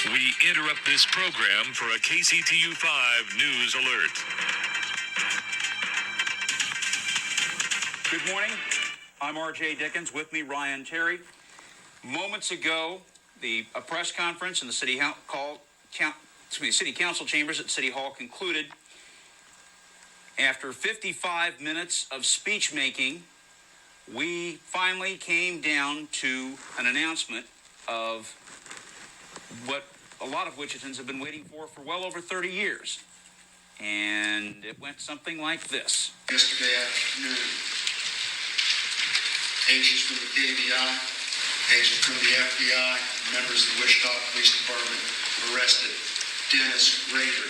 We interrupt this program for a KCTU5 news alert. Good morning. I'm R.J. Dickens. With me, Ryan Terry. Moments ago, a press conference in the city council chambers at City Hall concluded. After 55 minutes of speech making, we finally came down to an announcement of what a lot of Wichitans have been waiting for well over 30 years. And it went something like this. Yesterday afternoon, agents from the KBI, agents from the FBI, members of the Wichita Police Department arrested Dennis Rader,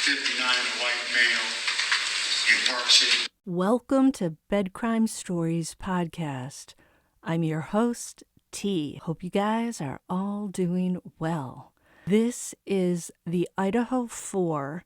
59, a white male, in Park City. Welcome to Bed Crime Stories podcast. I'm your host, T. Hope you guys are all doing well. This is the Idaho 4,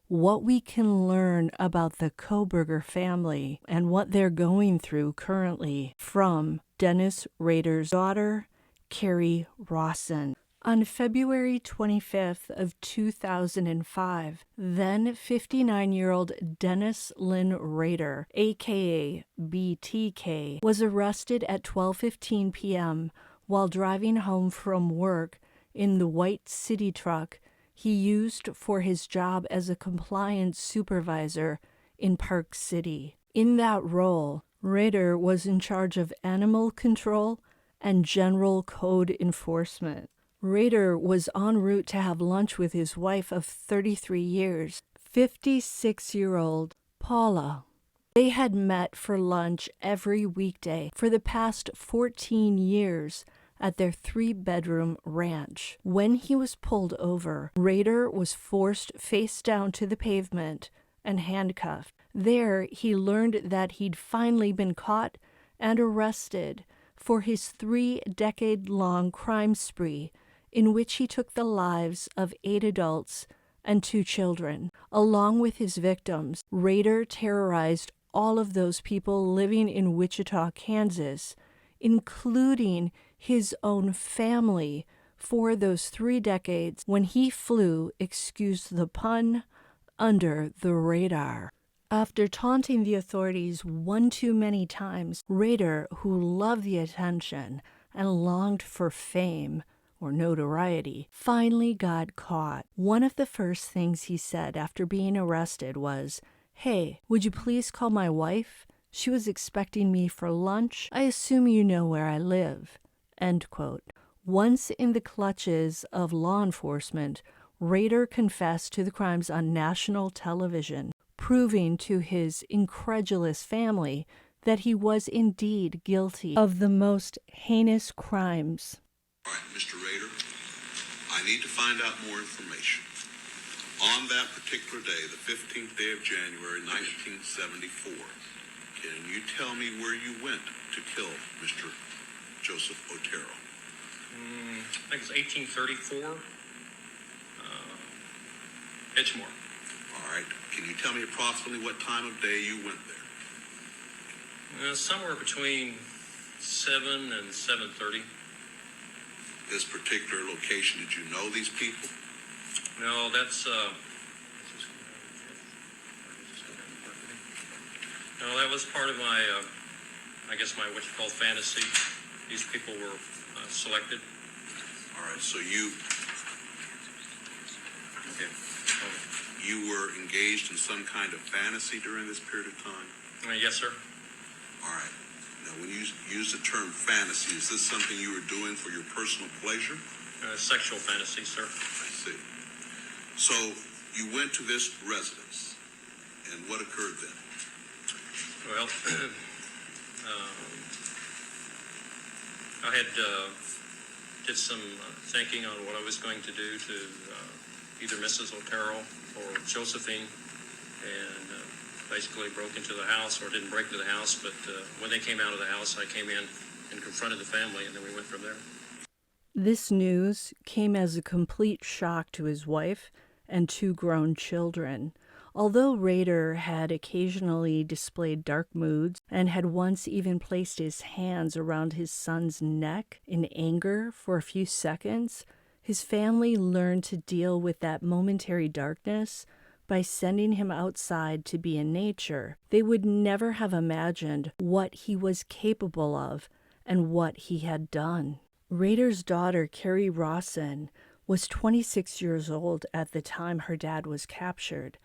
what we can learn about the Kohberger family and what they're going through currently, from Dennis Rader's daughter, Kerri Rawson. On February 25th of 2005, then 59-year-old Dennis Lynn Rader, a.k.a. BTK, was arrested at 12:15 p.m. while driving home from work in the white city truck he used for his job as a compliance supervisor in Park City. In that role, Rader was in charge of animal control and general code enforcement. Rader was en route to have lunch with his wife of 33 years, 56-year-old Paula. They had met for lunch every weekday for the past 14 years at their 3-bedroom ranch. When he was pulled over, Rader was forced face down to the pavement and handcuffed. There, he learned that he'd finally been caught and arrested for his 3-decade-long crime spree in which he took the lives of 8 adults and 2 children. Along with his victims, Rader terrorized all of those people living in Wichita, Kansas, including his own family, for those 3 decades when he flew, excuse the pun, under the radar. After taunting the authorities one too many times, Rader, who loved the attention and longed for fame or notoriety, finally got caught. One of the first things he said after being arrested was, "Hey, would you please call my wife? She was expecting me for lunch. I assume you know where I live." End quote. Once in the clutches of law enforcement, Rader confessed to the crimes on national television, proving to his incredulous family that he was indeed guilty of the most heinous crimes. All right, Mr. Rader, I need to find out more information. On that particular day, the 15th day of January, 1974, can you tell me where you went to kill Mr. Joseph Otero? I think it's 1834, Edgemore. All right. Can you tell me approximately what time of day you went there? Somewhere between 7 and 7:30. This particular location, did you know these people? No, that's no, that was part of my, I guess my what you call fantasy. These people were selected. All right, so you were engaged in some kind of fantasy during this period of time? Yes, sir. All right. Now, when you use the term fantasy, is this something you were doing for your personal pleasure? Sexual fantasy, sir. I see. So you went to this residence, and what occurred then? Well, I had did some thinking on what I was going to do to either Mrs. Otero or Josephine, and basically broke into the house, or didn't break into the house, but when they came out of the house, I came in and confronted the family, and then we went from there. This news came as a complete shock to his wife and 2 grown children. Although Rader had occasionally displayed dark moods and had once even placed his hands around his son's neck in anger for a few seconds, His family learned to deal with that momentary darkness by sending him outside to be in nature. They would never have imagined what he was capable of and what he had done. Rader's daughter, Kerri Rawson, was 26 years old at the time her dad was captured.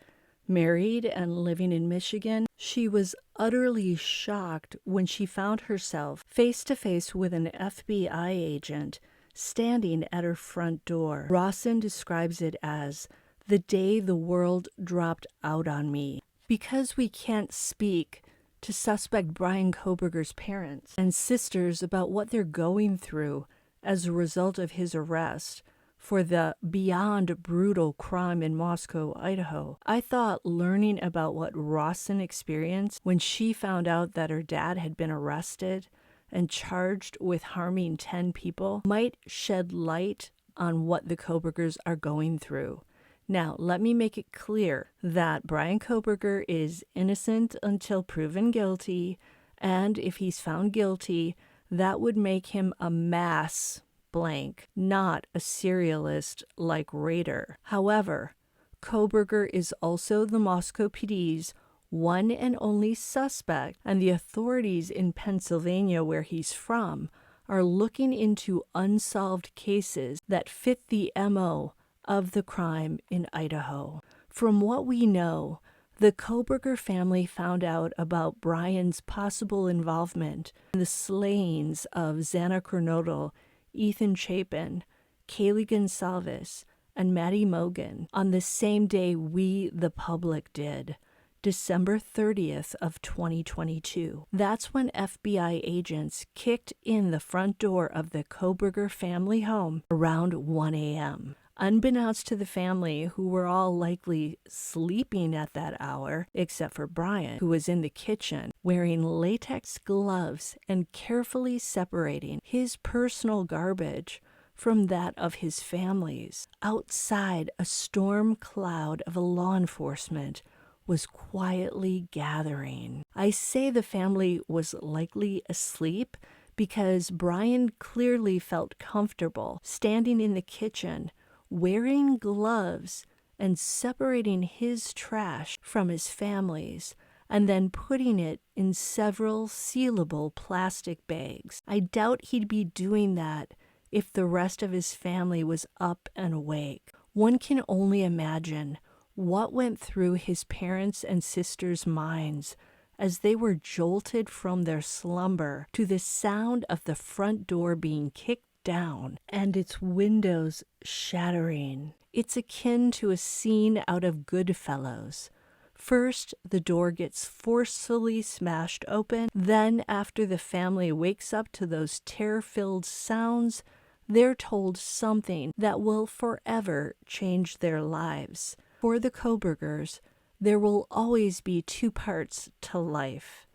Married and living in Michigan, she was utterly shocked when she found herself face to face with an FBI agent standing at her front door. Rawson describes it as the day the world dropped out on me. Because we can't speak to suspect Bryan Kohberger's parents and sisters about what they're going through as a result of his arrest for the beyond brutal crime in Moscow, Idaho, I thought learning about what Rawson experienced when she found out that her dad had been arrested and charged with harming 10 people might shed light on what the Kohbergers are going through. Now, let me make it clear that Bryan Kohberger is innocent until proven guilty, and if he's found guilty, that would make him a mass blank, not a serialist like Rader. However, Kohberger is also the Moscow PD's one and only suspect, and the authorities in Pennsylvania, where he's from, are looking into unsolved cases that fit the MO of the crime in Idaho. From what we know, the Kohberger family found out about Bryan's possible involvement in the slayings of Xana Kernodle, Ethan Chapin, Kaylee Gonsalves, and Maddie Mogan on the same day we, the public, did, December 30th of 2022. That's when FBI agents kicked in the front door of the Kohberger family home around 1 a.m. Unbeknownst to the family, who were all likely sleeping at that hour, except for Bryan, who was in the kitchen, wearing latex gloves and carefully separating his personal garbage from that of his family's. Outside, a storm cloud of law enforcement was quietly gathering. I say the family was likely asleep because Bryan clearly felt comfortable standing in the kitchen, wearing gloves and separating his trash from his family's, and then putting it in several sealable plastic bags. I doubt he'd be doing that if the rest of his family was up and awake. One can only imagine what went through his parents' and sisters' minds as they were jolted from their slumber to the sound of the front door being kicked down and its windows shattering. It's akin to a scene out of Goodfellas. First, the door gets forcefully smashed open. Then, after the family wakes up to those terror-filled sounds, they're told something that will forever change their lives. For the Kohbergers, there will always be two parts to life: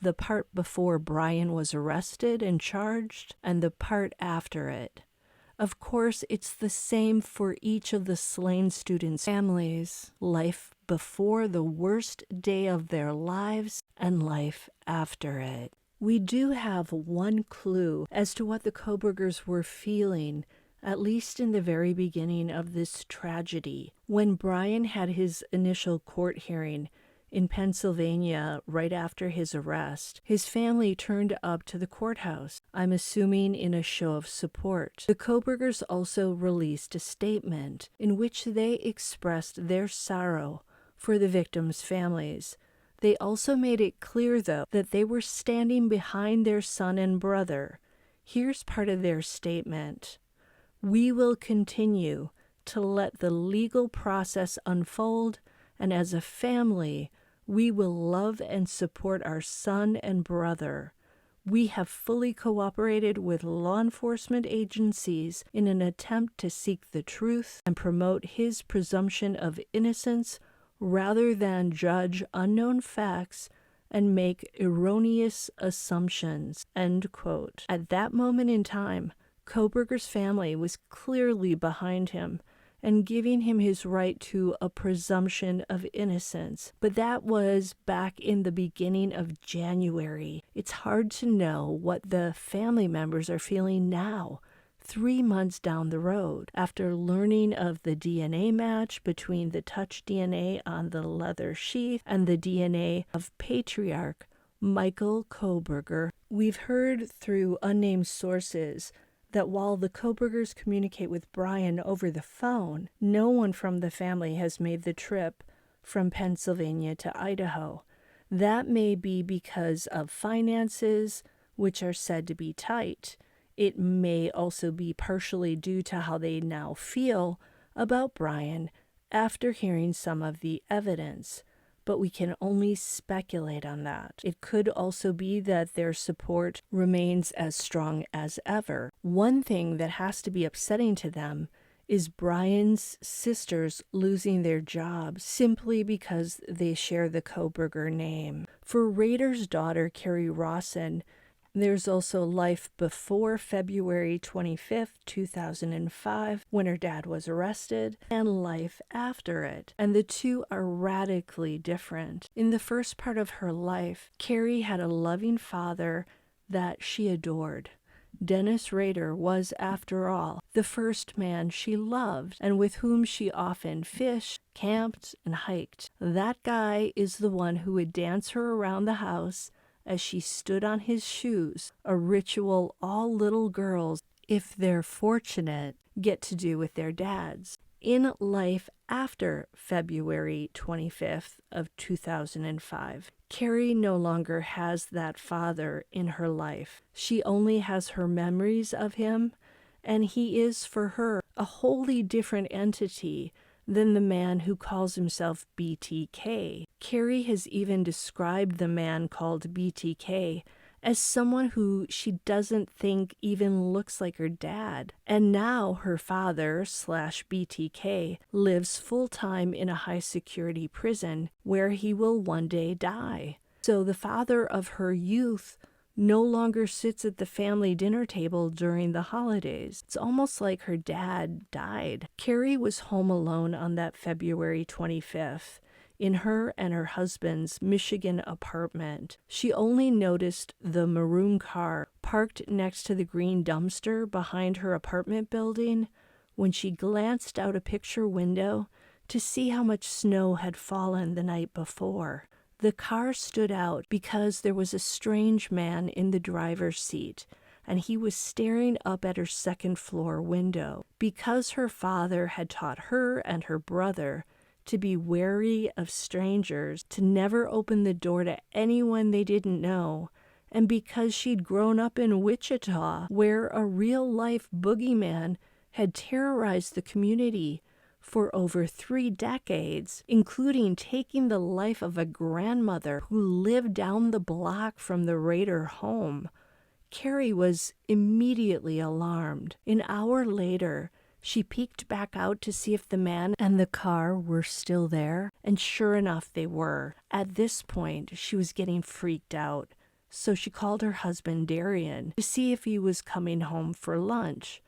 the part before Bryan was arrested and charged, and the part after it. Of course, it's the same for each of the slain students' families: life before the worst day of their lives and life after it. We do have one clue as to what the Kohbergers were feeling, at least in the very beginning of this tragedy. When Bryan had his initial court hearing in Pennsylvania right after his arrest, his family turned up to the courthouse, I'm assuming in a show of support. The Kohbergers also released a statement in which they expressed their sorrow for the victims' families. They also made it clear, though, that they were standing behind their son and brother. Here's part of their statement. "We will continue to let the legal process unfold, and as a family, we will love and support our son and brother. We have fully cooperated with law enforcement agencies in an attempt to seek the truth and promote his presumption of innocence rather than judge unknown facts and make erroneous assumptions." End quote. At that moment in time, Kohberger's family was clearly behind him and giving him his right to a presumption of innocence. But that was back in the beginning of January. It's hard to know what the family members are feeling now, 3 months down the road, after learning of the DNA match between the touch DNA on the leather sheath and the DNA of patriarch Michael Kohberger. We've heard through unnamed sources that while the Kohbergers communicate with Bryan over the phone, no one from the family has made the trip from Pennsylvania to Idaho. That may be because of finances, which are said to be tight. It may also be partially due to how they now feel about Bryan after hearing some of the evidence, but we can only speculate on that. It could also be that their support remains as strong as ever. One thing that has to be upsetting to them is Bryan's sisters losing their jobs simply because they share the Kohberger name. For Rader's daughter, Kerri Rawson, there's also life before February 25th, 2005, when her dad was arrested, and life after it. And the two are radically different. In the first part of her life, Kerri had a loving father that she adored. Dennis Rader was, after all, the first man she loved and with whom she often fished, camped, and hiked. That guy is the one who would dance her around the house as she stood on his shoes, a ritual all little girls, if they're fortunate, get to do with their dads. In life after February 25th of 2005, Kerri no longer has that father in her life. She only has her memories of him, and he is, for her, a wholly different entity than the man who calls himself BTK. Kerri has even described the man called BTK as someone who she doesn't think even looks like her dad. And now her father / BTK lives full-time in a high-security prison where he will one day die. So the father of her youth no longer sits at the family dinner table during the holidays. It's almost like her dad died. Kerri was home alone on that February 25th. In her and her husband's Michigan apartment. She only noticed the maroon car parked next to the green dumpster behind her apartment building when she glanced out a picture window to see how much snow had fallen the night before. The car stood out because there was a strange man in the driver's seat, and he was staring up at her second-floor window. Because her father had taught her and her brother to be wary of strangers, to never open the door to anyone they didn't know, and because she'd grown up in Wichita, where a real-life boogeyman had terrorized the community for over 3 decades, including taking the life of a grandmother who lived down the block from the Rader home, Kerri was immediately alarmed. An hour later, she peeked back out to see if the man and the car were still there, and sure enough, they were. At this point, she was getting freaked out, so she called her husband Darian to see if he was coming home for lunch.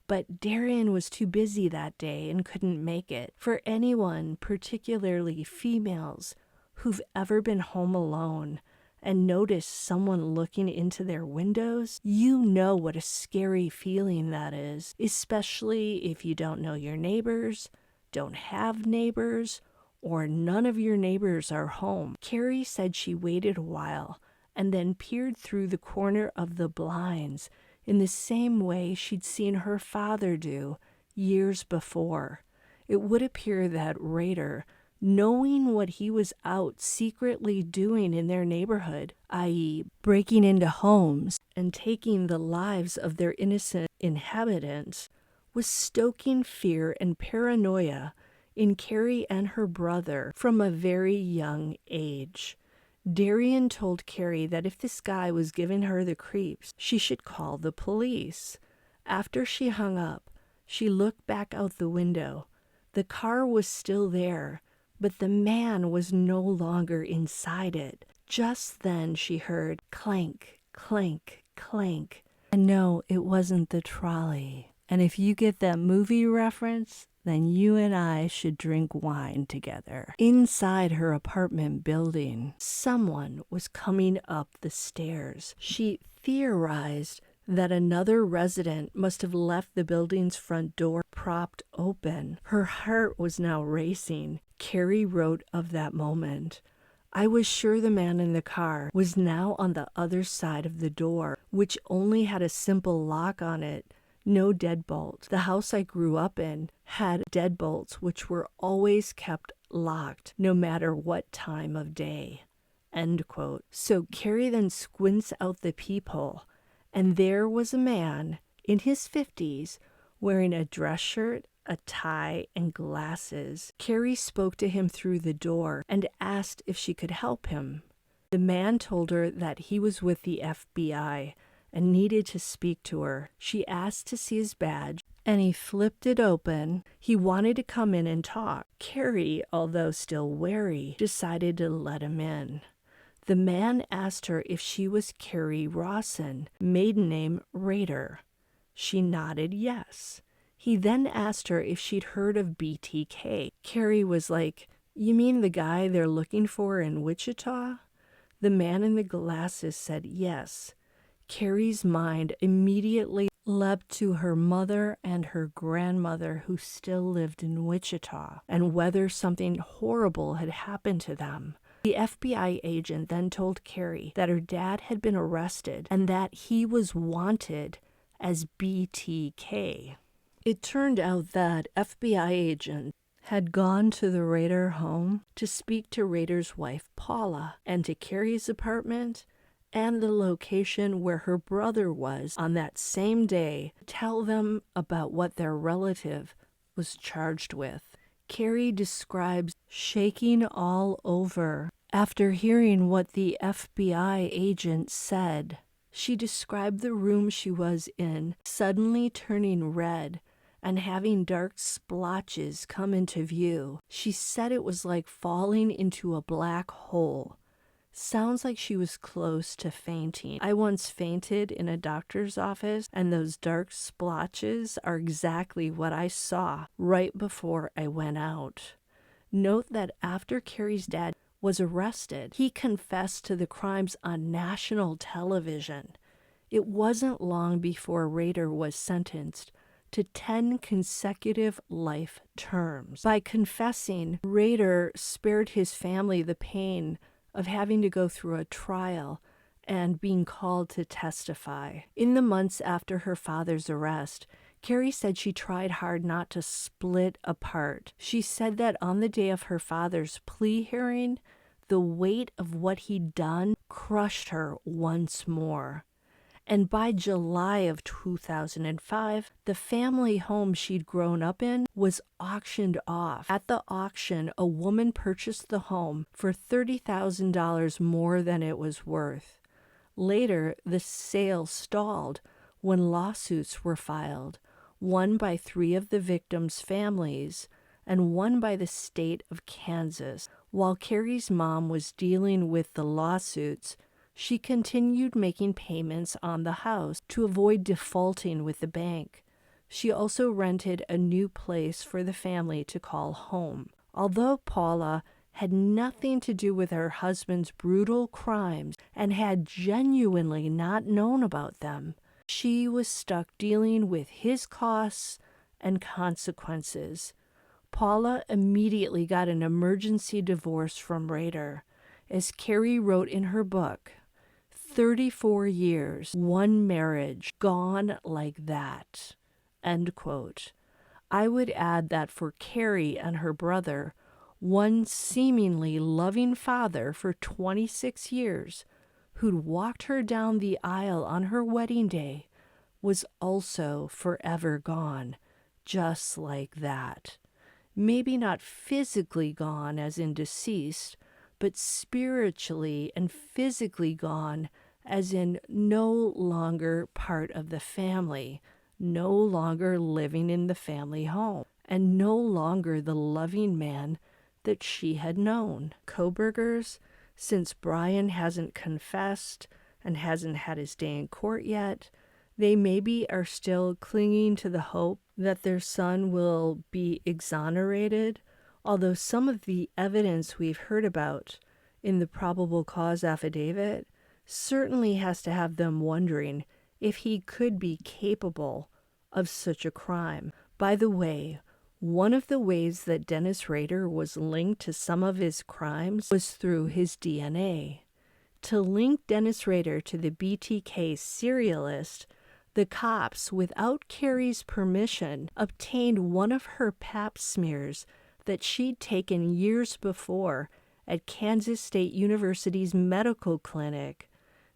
But Darian was too busy that day and couldn't make it. For anyone, particularly females, who've ever been home alone and noticed someone looking into their windows, you know what a scary feeling that is, especially if you don't know your neighbors, don't have neighbors, or none of your neighbors are home. Kerri said she waited a while and then peered through the corner of the blinds in the same way she'd seen her father do years before. It would appear that Rader, knowing what he was out secretly doing in their neighborhood, i.e. breaking into homes and taking the lives of their innocent inhabitants, was stoking fear and paranoia in Kerri and her brother from a very young age. Darian told Kerri that if this guy was giving her the creeps, she should call the police. After she hung up, she looked back out the window. The car was still there, but the man was no longer inside it. Just then she heard clank, clank, clank. And no, it wasn't the trolley. And if you get that movie reference, then you and I should drink wine together. Inside her apartment building, someone was coming up the stairs. She theorized that another resident must have left the building's front door propped open. Her heart was now racing. Kerri wrote of that moment, "I was sure the man in the car was now on the other side of the door, which only had a simple lock on it, no deadbolt. The house I grew up in had deadbolts which were always kept locked, no matter what time of day." End quote. So Kerri then squints out the peephole, and there was a man in his 50s wearing a dress shirt, a tie, and glasses. Kerri spoke to him through the door and asked if she could help him. The man told her that he was with the FBI and needed to speak to her. She asked to see his badge, and he flipped it open. He wanted to come in and talk. Kerri, although still wary, decided to let him in. The man asked her if she was Kerri Rawson, maiden name Rader. She nodded yes. He then asked her if she'd heard of BTK. Kerri was like, "You mean the guy they're looking for in Wichita?" The man in the glasses said yes. Kerri's mind immediately leapt to her mother and her grandmother who still lived in Wichita, and whether something horrible had happened to them. The FBI agent then told Kerri that her dad had been arrested and that he was wanted as BTK. It turned out that FBI agent had gone to the Rader home to speak to Rader's wife Paula and to Kerri's apartment and the location where her brother was on that same day, tell them about what their relative was charged with. Kerri describes shaking all over after hearing what the FBI agent said. She described the room she was in suddenly turning red and having dark splotches come into view. She said it was like falling into a black hole. Sounds like she was close to fainting. I once fainted in a doctor's office, and those dark splotches are exactly what I saw right before I went out. Note that after Kerri's dad was arrested, he confessed to the crimes on national television. It wasn't long before Rader was sentenced to 10 consecutive life terms. By confessing, Rader spared his family the pain of having to go through a trial and being called to testify. In the months after her father's arrest, Kerri said she tried hard not to split apart. She said that on the day of her father's plea hearing, the weight of what he'd done crushed her once more. And by July of 2005, the family home she'd grown up in was auctioned off. At the auction, a woman purchased the home for $30,000 more than it was worth. Later, the sale stalled when lawsuits were filed, one by 3 of the victims' families and one by the state of Kansas. While Kerri's mom was dealing with the lawsuits, she continued making payments on the house to avoid defaulting with the bank. She also rented a new place for the family to call home. Although Paula had nothing to do with her husband's brutal crimes and had genuinely not known about them, she was stuck dealing with his costs and consequences. Paula immediately got an emergency divorce from Rader. As Kerri wrote in her book, 34 years, one marriage, gone like that. End quote. I would add that for Kerri and her brother, one seemingly loving father for 26 years, who'd walked her down the aisle on her wedding day, was also forever gone, just like that. Maybe not physically gone as in deceased, but spiritually and physically gone as in no longer part of the family, no longer living in the family home, and no longer the loving man that she had known. Kohberger'S, since Bryan hasn't confessed and hasn't had his day in court yet, they maybe are still clinging to the hope that their son will be exonerated, although some of the evidence we've heard about in the probable cause affidavit certainly has to have them wondering if he could be capable of such a crime. By the way, one of the ways that Dennis Rader was linked to some of his crimes was through his DNA. To link Dennis Rader to the BTK serialist, the cops, without Kerri's permission, obtained one of her pap smears that she'd taken years before at Kansas State University's medical clinic.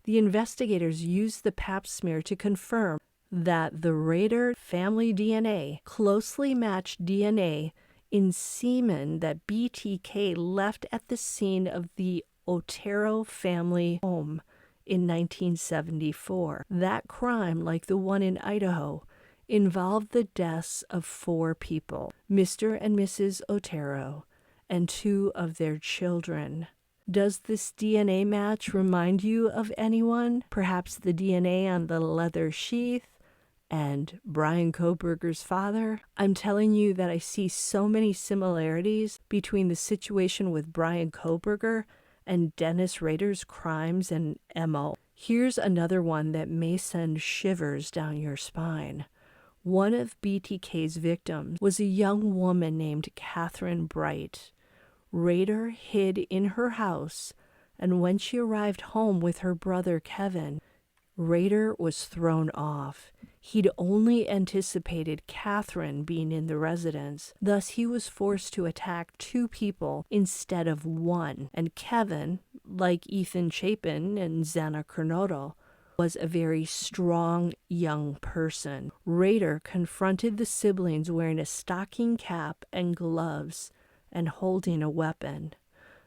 The investigators used the pap smear to confirm that the Rader family DNA closely matched DNA in semen that BTK left at the scene of the Otero family home in 1974. That crime, like the one in Idaho, involved the deaths of 4 people, Mr. and Mrs. Otero, and 2 of their children. Does this DNA match remind you of anyone? Perhaps the DNA on the leather sheath and Bryan Kohberger's father? I'm telling you that I see so many similarities between the situation with Bryan Kohberger and Dennis Rader's crimes and MO. Here's another one that may send shivers down your spine. One of BTK's victims was a young woman named Catherine Bright. Rader hid in her house, and when she arrived home with her brother Kevin, Rader was thrown off. He'd only anticipated Catherine being in the residence, thus he was forced to attack 2 people instead of 1. And Kevin, like Ethan Chapin and Xana Kernodle, was a very strong young person. Rader confronted the siblings wearing a stocking cap and gloves and holding a weapon.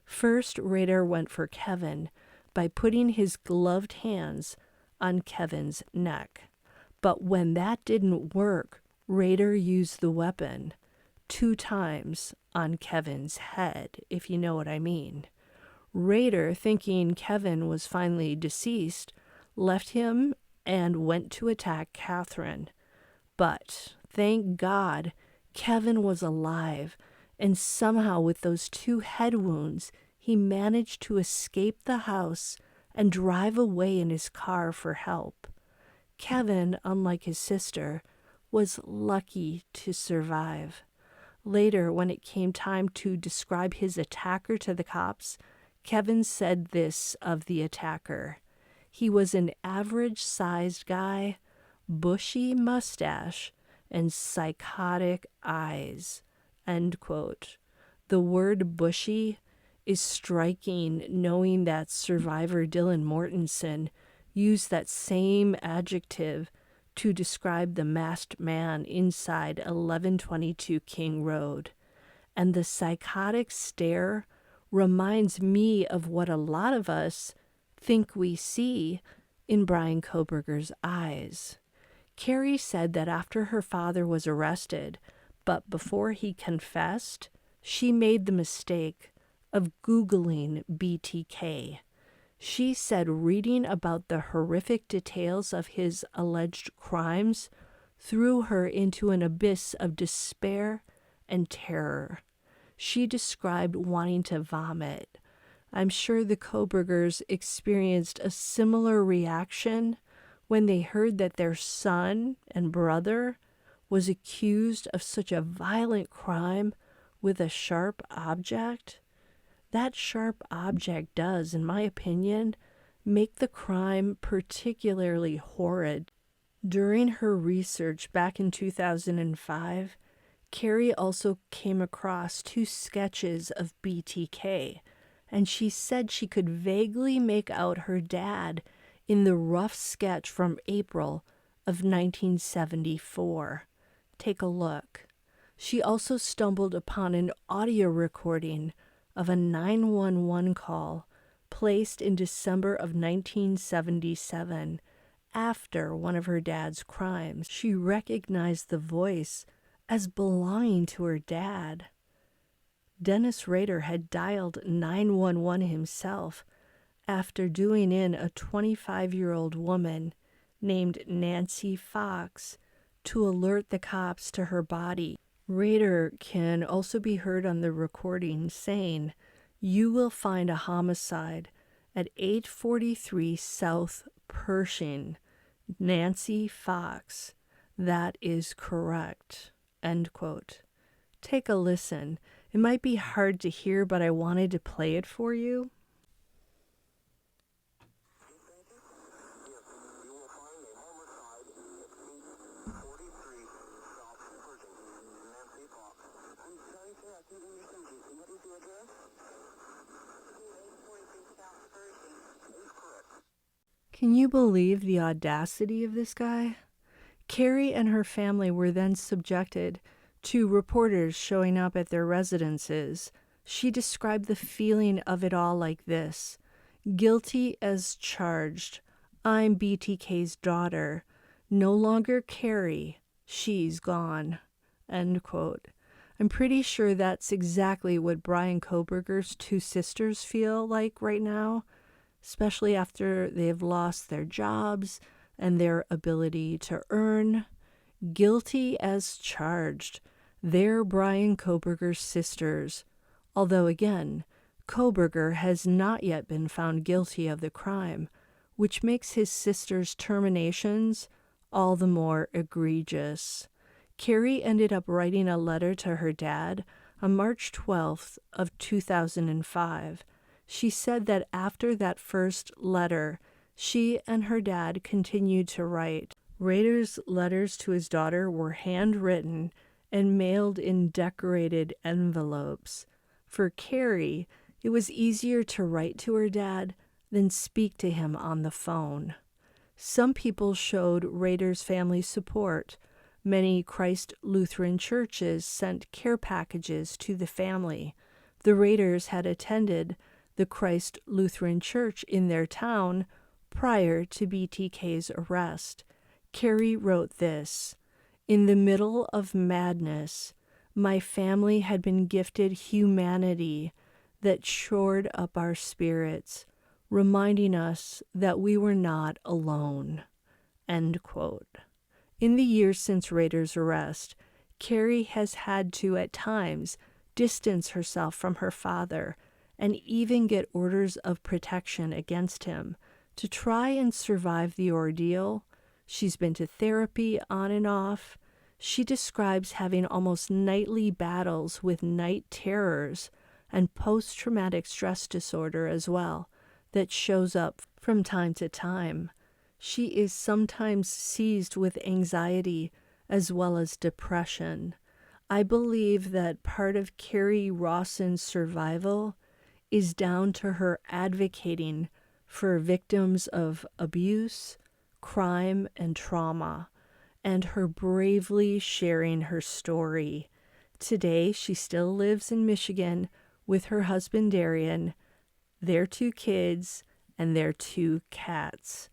First, Rader went for Kevin by putting his gloved hands on Kevin's neck. But when that didn't work, Rader used the weapon 2 times on Kevin's head, if you know what I mean. Rader, thinking Kevin was finally deceased, left him and went to attack Catherine. But, thank God, Kevin was alive, and somehow with those 2 head wounds, he managed to escape the house and drive away in his car for help. Kevin, unlike his sister, was lucky to survive. Later, when it came time to describe his attacker to the cops, Kevin said this of the attacker: he was an average-sized guy, bushy mustache, and psychotic eyes. End quote. The word bushy is striking, knowing that survivor Dylan Mortensen used that same adjective to describe the masked man inside 1122 King Road. And the psychotic stare reminds me of what a lot of us think we see in Bryan Kohberger's eyes. Kerri said that after her father was arrested, but before he confessed, she made the mistake of Googling BTK. She said reading about the horrific details of his alleged crimes threw her into an abyss of despair and terror. She described wanting to vomit. I'm sure the Kohbergers experienced a similar reaction when they heard that their son and brother was accused of such a violent crime with a sharp object. That sharp object does, in my opinion, make the crime particularly horrid. During her research back in 2005, Kerri also came across 2 sketches of BTK, and she said she could vaguely make out her dad in the rough sketch from April of 1974. Take a look. She also stumbled upon an audio recording of a 911 call placed in December of 1977 after one of her dad's crimes. She recognized the voice as belonging to her dad. Dennis Rader had dialed 911 himself after doing in a 25-year-old woman named Nancy Fox to alert the cops to her body. Rader can also be heard on the recording saying, "You will find a homicide at 843 South Pershing Nancy Fox. That is correct. End quote. Take a listen. It might be hard to hear, but I wanted to play it for you. Can you believe the audacity of this guy? Kerri and her family were then subjected to reporters showing up at their residences. She described the feeling of it all like this: guilty as charged. I'm BTK's daughter. No longer Kerri. She's gone. End quote. I'm pretty sure that's exactly what Bryan Kohberger's two sisters feel like right now, especially after they've lost their jobs and their ability to earn. Guilty as charged. They're Bryan Kohberger's sisters, although again, Kohberger has not yet been found guilty of the crime, which makes his sister's terminations all the more egregious. Kerri ended up writing a letter to her dad on March 12th of 2005. She said that after that first letter, she and her dad continued to write. Rader's letters to his daughter were handwritten and mailed in decorated envelopes. For Kerri, it was easier to write to her dad than speak to him on the phone. Some people showed Rader's family support. Many Christ Lutheran churches sent care packages to the family. The Rader's had attended the Christ Lutheran Church in their town prior to BTK's arrest. Kerri wrote this: "In the middle of madness, my family had been gifted humanity that shored up our spirits, reminding us that we were not alone." End quote. In the years since Rader's arrest, Kerri has had to, at times, distance herself from her father and even get orders of protection against him to try and survive the ordeal. She's been to therapy on and off. She describes having almost nightly battles with night terrors and post-traumatic stress disorder as well that shows up from time to time. She is sometimes seized with anxiety as well as depression. I believe that part of Kerri Rawson's survival is down to her advocating for victims of abuse, crime, and trauma, and her bravely sharing her story. Today, she still lives in Michigan with her husband Darian, their 2 kids, and their 2 cats.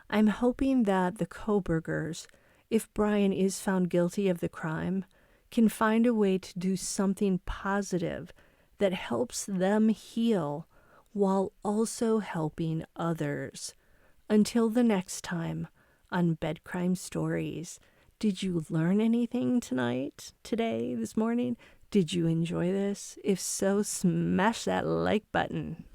I'm hoping that the Kohberger's, if Bryan is found guilty of the crime, can find a way to do something positive that helps them heal while also helping others. Until the next time on Bed Crime Stories, did you learn anything tonight, today, this morning? Did you enjoy this? If so, smash that like button.